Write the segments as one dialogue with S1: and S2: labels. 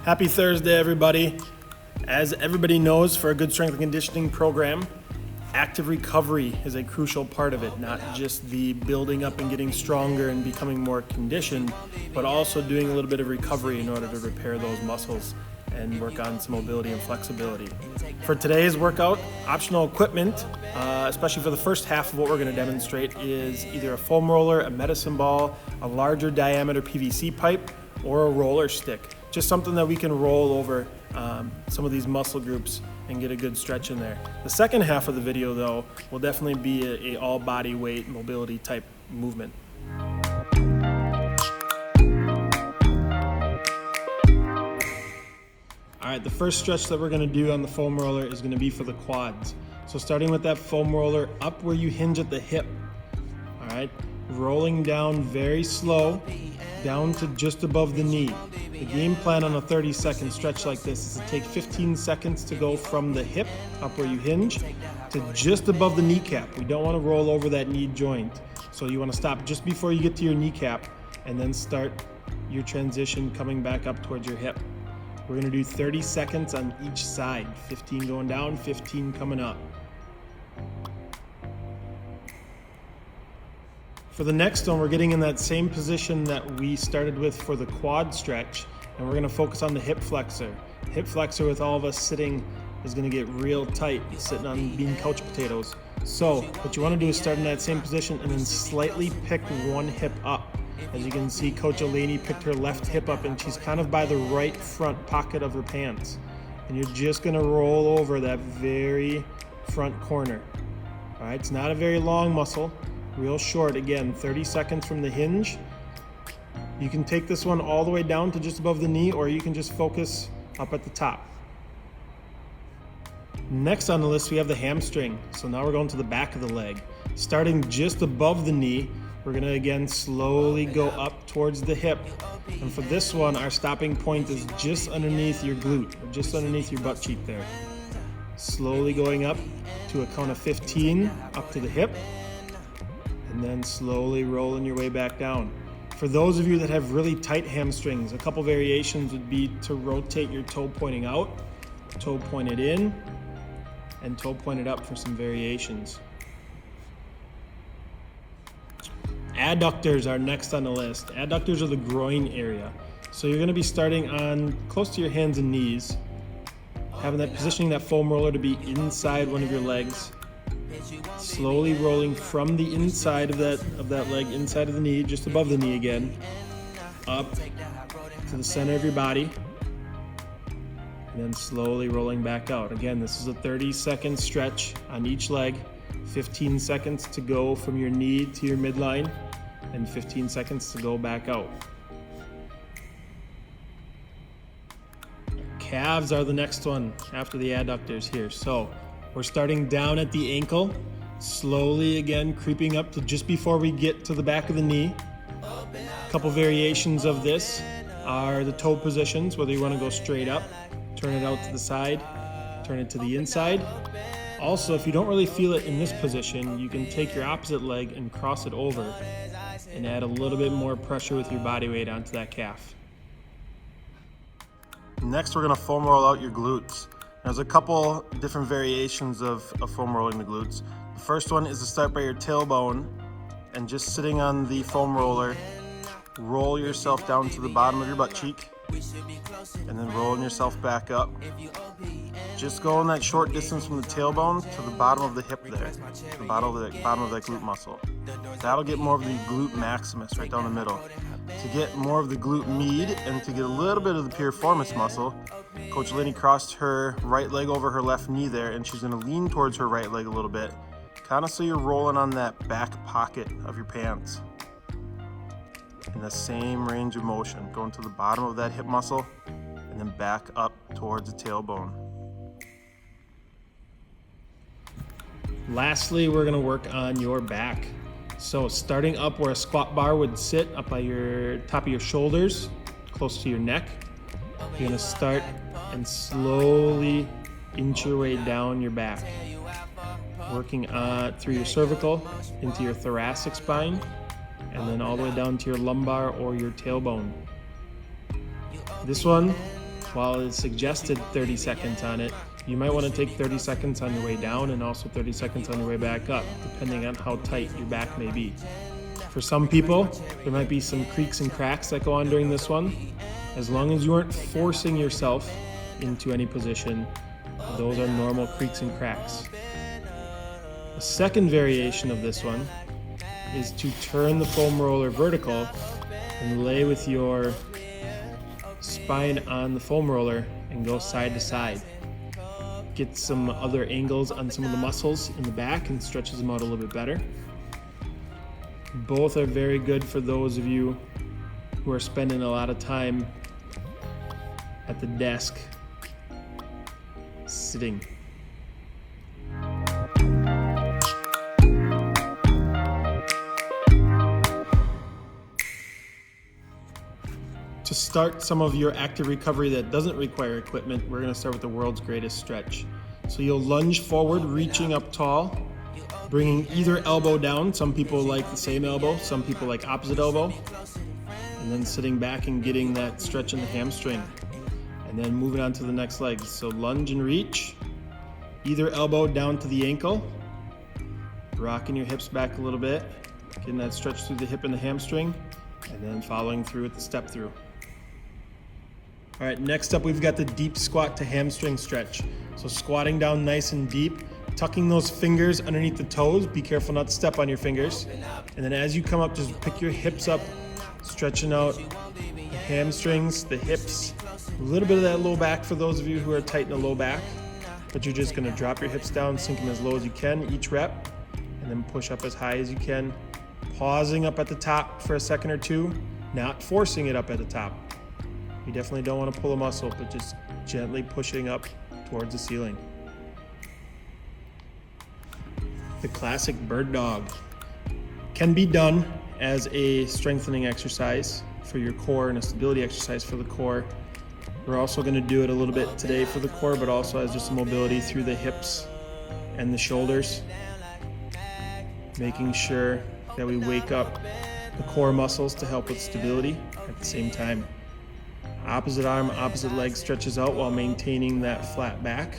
S1: Happy Thursday, everybody. As everybody knows, for a good strength and conditioning program, active recovery is a crucial part of it, not just the building up and getting stronger and becoming more conditioned, but also doing a little bit of recovery in order to repair those muscles and work on some mobility and flexibility. For today's workout, optional equipment, especially for the first half of what we're going to demonstrate, is either a foam roller, a medicine ball, a larger diameter PVC pipe, or a roller stick. Just something that we can roll over some of these muscle groups and get a good stretch in there. The second half of the video, though, will definitely be a all body weight mobility type movement. All right, the first stretch that we're gonna do on the foam roller is gonna be for the quads. So starting with that foam roller up where you hinge at the hip, all right? Rolling down very slow, down to just above the knee. The game plan on a 30-second stretch like this is to take 15 seconds to go from the hip, up where you hinge, to just above the kneecap. We don't wanna roll over that knee joint. So you wanna stop just before you get to your kneecap and then start your transition coming back up towards your hip. We're gonna do 30 seconds on each side, 15 going down, 15 coming up. For the next one, we're getting in that same position that we started with for the quad stretch, and we're gonna focus on the hip flexor. Hip flexor with all of us sitting is gonna get real tight, sitting on bean couch potatoes. So what you wanna do is start in that same position and then slightly pick one hip up. As you can see, Coach Eleni picked her left hip up and she's kind of by the right front pocket of her pants. And you're just gonna roll over that very front corner. All right, it's not a very long muscle, real short. Again, 30 seconds from the hinge. You can take this one all the way down to just above the knee, or you can just focus up at the top. Next on the list, we have the hamstring. So now we're going to the back of the leg. Starting just above the knee, we're gonna again slowly go up towards the hip. And for this one, our stopping point is just underneath your glute, or just underneath your butt cheek there. Slowly going up to a count of 15, up to the hip, and then slowly rolling your way back down. For those of you that have really tight hamstrings, a couple variations would be to rotate your toe pointing out, toe pointed in, and toe pointed up for some variations. Adductors are next on the list. Adductors are the groin area. So you're gonna be starting on close to your hands and knees, positioning that foam roller to be inside one of your legs, slowly rolling from the inside of that leg, inside of the knee, just above the knee again, up to the center of your body, and then slowly rolling back out. Again, this is a 30-second stretch on each leg, 15 seconds to go from your knee to your midline, and 15 seconds to go back out. Calves are the next one after the adductors here. So we're starting down at the ankle, slowly again creeping up to just before we get to the back of the knee. A couple variations of this are the toe positions, whether you want to go straight up, turn it out to the side, turn it to the inside. Also, if you don't really feel it in this position, you can take your opposite leg and cross it over and add a little bit more pressure with your body weight onto that calf. Next, we're gonna foam roll out your glutes. There's a couple different variations of foam rolling the glutes. The first one is to start by your tailbone and just sitting on the foam roller, roll yourself down to the bottom of your butt cheek and then rolling yourself back up. Just going that short distance from the tailbone to the bottom of the hip there, the bottom of that glute muscle. That'll get more of the glute maximus right down the middle. To get more of the glute med and to get a little bit of the piriformis muscle, Coach Lenny crossed her right leg over her left knee there, and she's gonna lean towards her right leg a little bit, kind of so you're rolling on that back pocket of your pants. In the same range of motion, going to the bottom of that hip muscle and then back up towards the tailbone. Lastly, we're gonna work on your back. So starting up where a squat bar would sit, up by your top of your shoulders, close to your neck, you're gonna start and slowly inch your way down your back, working through your cervical into your thoracic spine, and then all the way down to your lumbar or your tailbone. This one, while it suggested 30 seconds on it, you might want to take 30 seconds on your way down and also 30 seconds on your way back up, depending on how tight your back may be. For some people, there might be some creaks and cracks that go on during this one. As long as you aren't forcing yourself into any position, those are normal creaks and cracks. The second variation of this one is to turn the foam roller vertical and lay with your spine on the foam roller and go side to side. Get some other angles on some of the muscles in the back and stretches them out a little bit better. Both are very good for those of you who are spending a lot of time at the desk sitting. To start some of your active recovery that doesn't require equipment, we're going to start with the world's greatest stretch. So you'll lunge forward, reaching up tall, bringing either elbow down. Some people like the same elbow, some people like opposite elbow. And then sitting back and getting that stretch in the hamstring. And then moving on to the next leg. So lunge and reach, either elbow down to the ankle, rocking your hips back a little bit, getting that stretch through the hip and the hamstring, and then following through with the step through. All right, next up we've got the deep squat to hamstring stretch. So squatting down nice and deep, tucking those fingers underneath the toes. Be careful not to step on your fingers. And then as you come up, just pick your hips up, stretching out the hamstrings, the hips, a little bit of that low back for those of you who are tight in the low back. But you're just gonna drop your hips down, sink them as low as you can each rep, and then push up as high as you can. Pausing up at the top for a second or two, not forcing it up at the top. You definitely don't want to pull a muscle, but just gently pushing up towards the ceiling. The classic bird dog can be done as a strengthening exercise for your core and a stability exercise for the core. We're also going to do it a little bit today for the core, but also as just mobility through the hips and the shoulders, making sure that we wake up the core muscles to help with stability at the same time. Opposite arm, opposite leg stretches out while maintaining that flat back.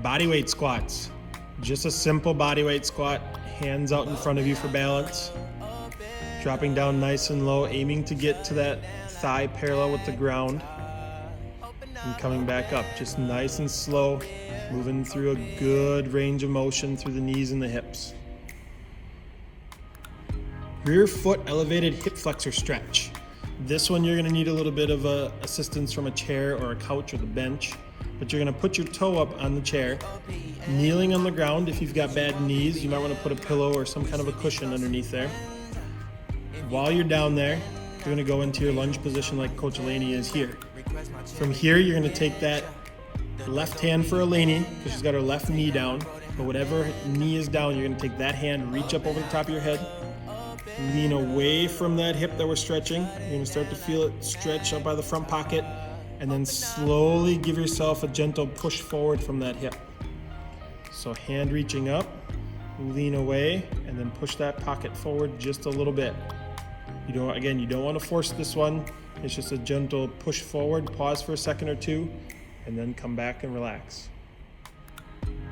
S1: Bodyweight squats. Just a simple bodyweight squat, hands out in front of you for balance. Dropping down nice and low, aiming to get to that thigh parallel with the ground. And coming back up, just nice and slow, moving through a good range of motion through the knees and the hips. Rear foot elevated hip flexor stretch. This one you're going to need a little bit of assistance from a chair or a couch or the bench, but you're going to put your toe up on the chair, kneeling on the ground. If you've got bad knees, you might want to put a pillow or some kind of a cushion underneath there. While you're down there, you're going to go into your lunge position like Coach Elaney is here. From here, you're going to take that left hand for Elaney, because she's got her left knee down, but whatever knee is down, you're going to take that hand, reach up over the top of your head, lean away from that hip that we're stretching. You're going to start to feel it stretch up by the front pocket, and then slowly give yourself a gentle push forward from that hip. So hand reaching up, lean away, and then push that pocket forward just a little bit. You don't want to force this one. It's just a gentle push forward, pause for a second or two, and then come back and relax.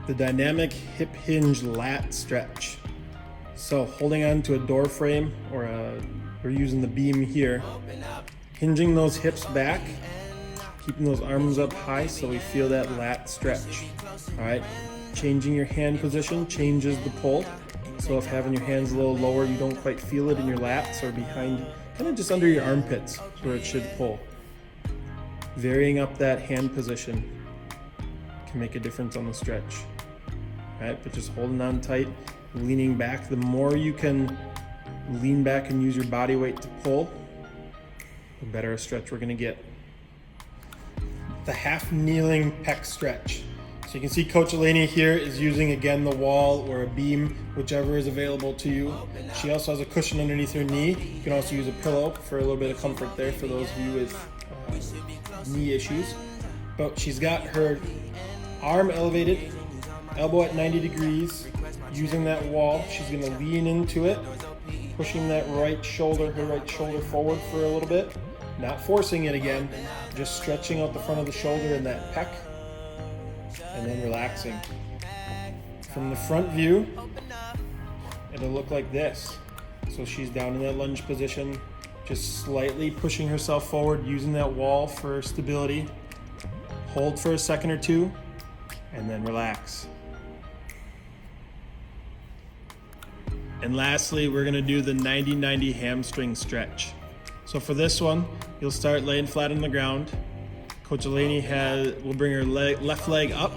S1: The dynamic hip hinge lat stretch. So holding on to a door frame or we're using the beam here, hinging those hips back, keeping those arms up high so we feel that lat stretch. All right, changing your hand position changes the pull. So if having your hands a little lower, you don't quite feel it in your lats or behind, kind of just under your armpits is where it should pull. Varying up that hand position can make a difference on the stretch. All right, but just holding on tight, leaning back. The more you can lean back and use your body weight to pull, the better a stretch we're gonna get. The half kneeling pec stretch. So you can see Coach Elaney here is using again the wall or a beam, whichever is available to you. She also has a cushion underneath her knee. You can also use a pillow for a little bit of comfort there for those of you with knee issues. But she's got her arm elevated, elbow at 90 degrees. Using that wall, she's gonna lean into it, pushing that right shoulder, her right shoulder forward for a little bit. Not forcing it again, just stretching out the front of the shoulder and that pec, and then relaxing. From the front view, it'll look like this. So she's down in that lunge position, just slightly pushing herself forward, using that wall for stability. Hold for a second or two, and then relax. And lastly, we're gonna do the 90-90 hamstring stretch. So for this one, you'll start laying flat on the ground. Coach Eleni will bring her left leg up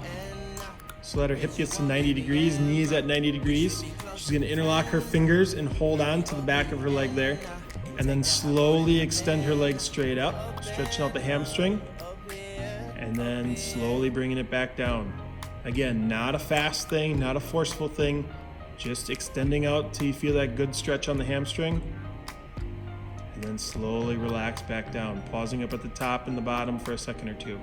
S1: so that her hip gets to 90 degrees, knees at 90 degrees. She's gonna interlock her fingers and hold on to the back of her leg there, and then slowly extend her leg straight up, stretching out the hamstring, and then slowly bringing it back down. Again, not a fast thing, not a forceful thing, just extending out till you feel that good stretch on the hamstring, and then slowly relax back down, pausing up at the top and the bottom for a second or two.